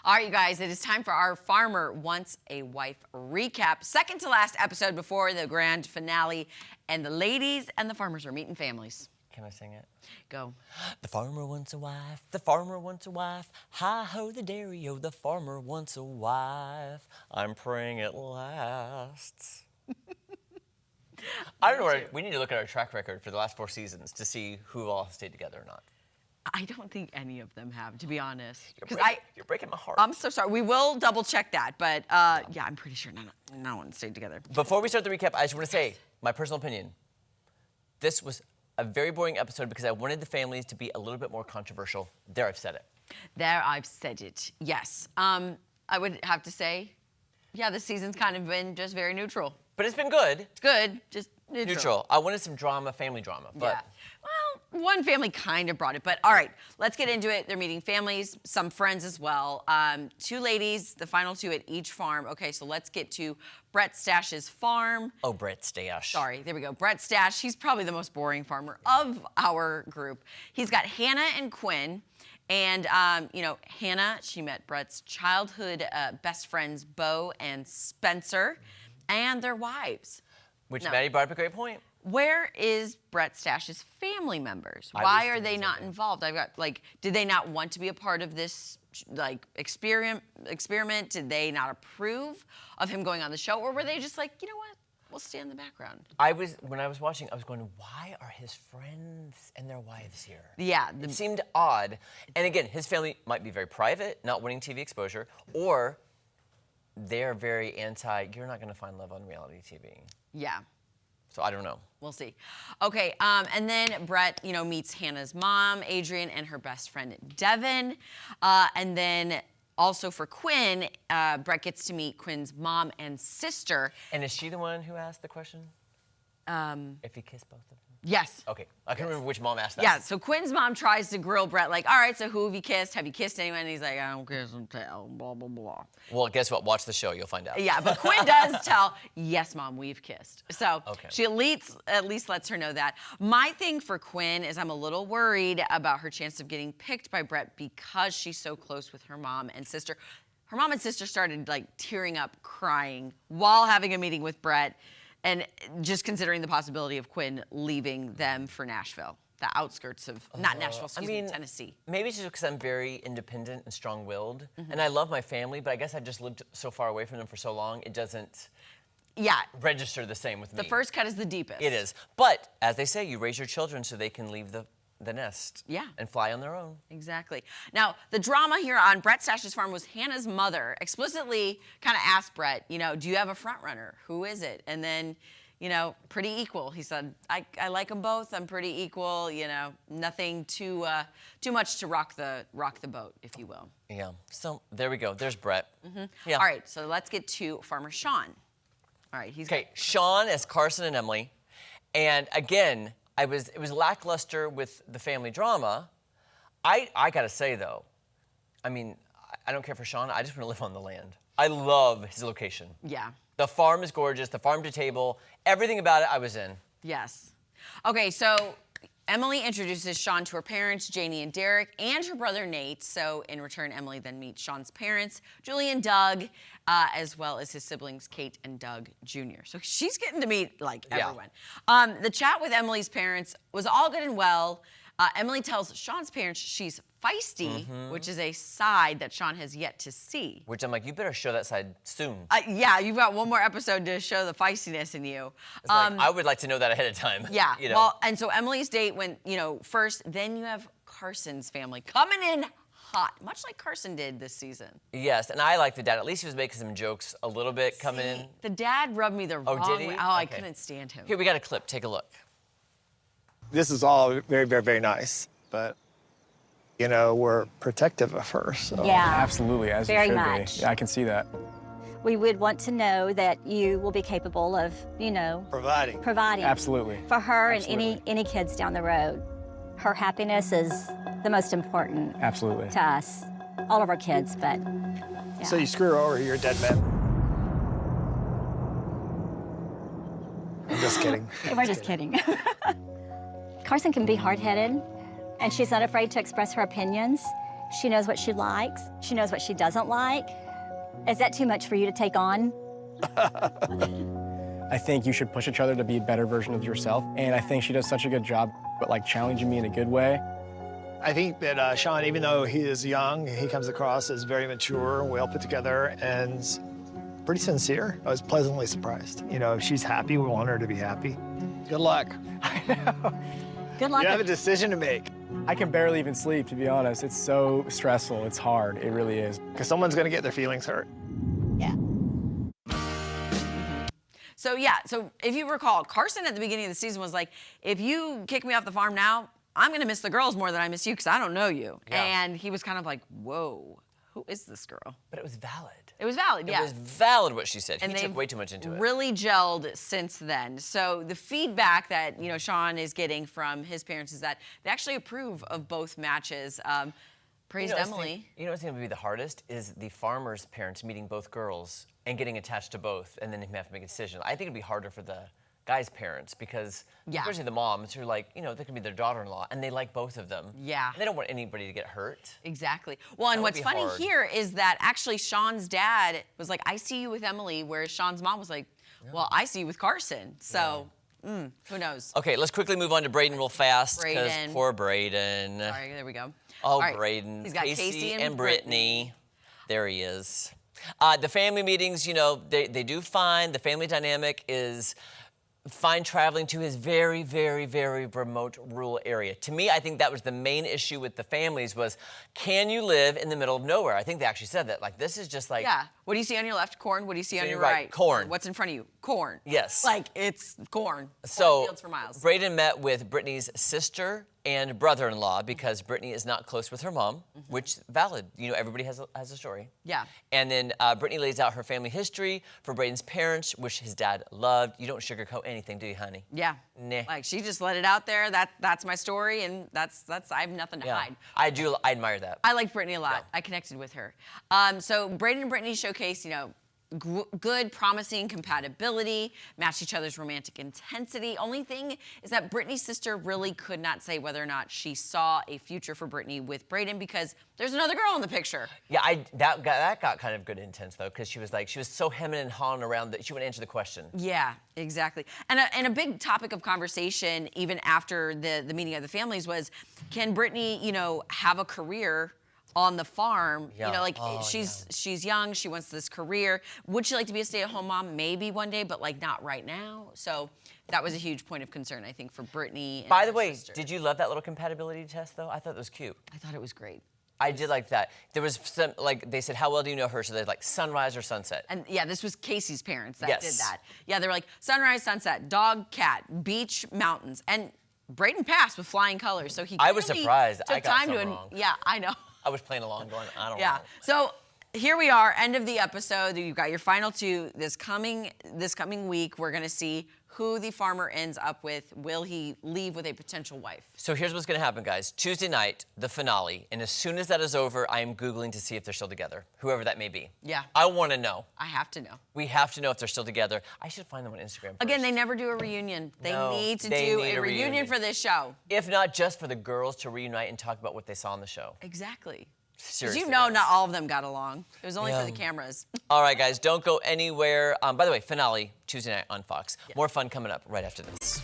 All right, you guys, it is time for our Farmer Wants a Wife recap. Second to last episode before the grand finale, and the ladies and the farmers are meeting families. Can I sing it? Go. The farmer wants a wife, the farmer wants a wife. Hi-ho the dairy-o, the farmer wants a wife. I'm praying it lasts. I don't know, we need to look at our track record for the last 4 seasons to see who all stayed together or not. I don't think any of them have, to be honest. You're breaking my heart. I'm so sorry. We will double check that, but yeah, I'm pretty sure no one stayed together. Before we start the recap, I just want to say my personal opinion. This was a very boring episode because I wanted the families to be a little bit more controversial. There, I've said it. There, I've said it. Yes. I would have to say, yeah, this season's kind of been just very neutral. But it's been good. It's good, just neutral. I wanted some drama, family drama. But yeah. Well, one family kind of brought it, but all right, let's get into it. They're meeting families, some friends as well. 2 ladies, the final 2 at each farm. Okay, so let's get to Brett Stash's farm. Oh, Brett Stash. Sorry, there we go. Brett Stash, he's probably the most boring farmer of our group. He's got Hannah and Quinn. And, you know, Hannah, she met Brett's childhood best friends, Bo and Spencer, and their wives. Which Maddie brought up a great point. Where is Brett Stash's family members? Why are they not involved? I've got, like, did they not want to be a part of this, like, experiment? Did they not approve of him going on the show? Or were they just like, you know what? We'll stay in the background. When I was watching, I was going, why are his friends and their wives here? Yeah. It seemed odd. And again, his family might be very private, not wanting TV exposure, or they're very anti, you're not going to find love on reality TV. Yeah. So I don't know. We'll see. Okay, and then Brett, you know, meets Hannah's mom, Adrian, and her best friend, Devin. And then also for Quinn, Brett gets to meet Quinn's mom and sister. And is she the one who asked the question? If he kissed both of them? Yes. Okay, I can't remember which mom asked that. Yeah, so Quinn's mom tries to grill Brett, like, all right, so who have you kissed? Have you kissed anyone? And he's like, I don't kiss and tell, blah, blah, blah. Well, guess what? Watch the show, you'll find out. Yeah, but Quinn does tell, yes, Mom, we've kissed. So okay. She at least lets her know that. My thing for Quinn is I'm a little worried about her chance of getting picked by Brett because she's so close with her mom and sister. Her mom and sister started, like, tearing up, crying while having a meeting with Brett. And just considering the possibility of Quinn leaving them for Nashville, the outskirts of, not Nashville, excuse me, Tennessee. Maybe it's just because I'm very independent and strong-willed. And I love my family, but I guess I've just lived so far away from them for so long, it doesn't register the same with me. The first cut is the deepest. It is. But, as they say, you raise your children so they can leave the nest and fly on their own. Exactly. Now, the drama here on Brett Stash's farm was Hannah's mother explicitly kind of asked Brett, you know, do you have a front runner? Who is it? And then, you know, pretty equal. He said, I like them both. I'm pretty equal. You know, nothing too much to rock the boat, if you will. Yeah. So there we go. There's Brett. Yeah. All right. So let's get to Farmer Shawn. All right. Okay. Shawn as Carson and Emily, and again, it was lackluster with the family drama. I gotta say though, I mean, I don't care for Shawn. I just want to live on the land. I love his location. Yeah. The farm is gorgeous. The farm to table, everything about it, I was in. Yes. Okay, so Emily introduces Shawn to her parents, Janie and Derek, and her brother Nate. So in return, Emily then meets Shawn's parents, Julie and Doug, as well as his siblings, Kate and Doug Jr. So she's getting to meet, like, everyone. The chat with Emily's parents was all good and well. Emily tells Shawn's parents she's feisty, which is a side that Shawn has yet to see. Which I'm like, you better show that side soon. Yeah, you've got one more episode to show the feistiness in you. It's like, I would like to know that ahead of time. Yeah, you know? Well, and so Emily's date went, you know, first, then you have Carson's family coming in hot, much like Carson did this season. Yes, and I like the dad. At least he was making some jokes a little bit coming in. The dad rubbed me the wrong did he? way. Okay. I couldn't stand him. Here, we got a clip. Take a look. This is all very, very, very nice, but, you know, we're protective of her, so. Yeah. Absolutely, as Very it should much. be. Yeah, I can see that. We would want to know that you will be capable of, you know, Providing. Absolutely. for her Absolutely. and any kids down the road. Her happiness is the most important Absolutely. to us, all of our kids, but yeah. So you screw her over, you're a dead man. I'm just kidding. We're just kidding. Carson can be hard-headed, and she's not afraid to express her opinions. She knows what she likes. She knows what she doesn't like. Is that too much for you to take on? I think you should push each other to be a better version of yourself. And I think she does such a good job, but like challenging me in a good way. I think that Shawn, even though he is young, he comes across as very mature, well put together, and pretty sincere. I was pleasantly surprised. You know, if she's happy, we want her to be happy. Good luck. Good luck. You have a decision to make, I can barely even sleep, to be honest. It's so stressful. It's hard. It really is. because someone's going to get their feelings hurt. Yeah. So yeah, so if you recall, Carson at the beginning of the season was like, if you kick me off the farm now, I'm gonna miss the girls more than I miss you because I don't know you. Yeah. And he was kind of like, whoa, who is this girl? But it was valid. It was valid, yeah. It was valid what she said. And He they've took way too much into it. really gelled since then. So the feedback that Shawn is getting from his parents is that they actually approve of both matches. Praised Emily. You know what's going to be the hardest is the farmer's parents meeting both girls and getting attached to both, and then him have to make a decision. I think it'd be harder for the guy's parents because, Yeah. especially the moms who are like, they could be their daughter-in-law, and they like both of them. Yeah. And they don't want anybody to get hurt. Exactly. Well, and That would what's be funny hard. here is that actually Shawn's dad was like, I see you with Emily, whereas Shawn's mom was like, well, I see you with Carson. So, who knows? Okay, let's quickly move on to Braden real fast because Braden. poor Braden. All right, there we go. Oh, All right, Braden. He's got Casey and Brittany. There he is. The family meetings, they do fine. The family dynamic is fine traveling to his very, very, very remote rural area. To me, I think that was the main issue with the families was, can you live in the middle of nowhere? I think they actually said that. Like, this is just like... Yeah. What do you see on your left? Corn. What do you see on your right, right? corn. What's in front of you? Corn. Yes. Like, it's corn. So, Fields for miles. Braden met with Brittany's sister and brother-in-law because Brittany is not close with her mom, which valid. Everybody has a story. Yeah. And then Brittany lays out her family history for Braden's parents, which his dad loved. You don't sugarcoat anything, do you, honey? Yeah. Nah. Like, she just let it out there. That's my story, and that's I have nothing to hide. I admire that. I like Brittany a lot. Yeah. I connected with her. So Braden and Brittany showcase, good, promising compatibility, match each other's romantic intensity. Only thing is that Brittany's sister really could not say whether or not she saw a future for Brittany with Braden because there's another girl in the picture. Yeah, that got kind of good intense though, because she was so hemming and hawing around that she wouldn't answer the question. Yeah, exactly. And a big topic of conversation, even after the meeting of the families, was can Brittany, have a career on the farm? Yeah. She's young, she wants this career. Would she like to be a stay-at-home mom? Maybe one day, but like not right now. So that was a huge point of concern, I think, for Brittany and By the her way, sister. did you love that little compatibility test though? I thought it was cute. I thought it was great. I did like that. There was some, they said, how well do you know her? So they're like, sunrise or sunset? And yeah, this was Casey's parents that Yes. did that. Yeah, they were like sunrise, sunset, dog, cat, beach, mountains. And Braden passed with flying colors, so he I was clearly surprised. took I got time to something wrong. Yeah, I know. I was playing along going, I don't Yeah. know. So here we are, end of the episode. You've got your final two. This coming week, we're gonna see who the farmer ends up with. Will he leave with a potential wife? So here's what's gonna happen, guys. Tuesday night, the finale. And as soon as that is over, I am Googling to see if they're still together, whoever that may be. Yeah. I wanna know. I have to know. We have to know if they're still together. I should find them on Instagram first. Again, they never do a reunion. They No, need to they do need a a reunion reunion. for this show. If not just for the girls to reunite and talk about what they saw on the show. Exactly. Because Seriously, not guys. all of them got along. It was only Yeah. for the cameras. All right, guys, don't go anywhere. By the way, finale, Tuesday night on Fox. More fun coming up right after this.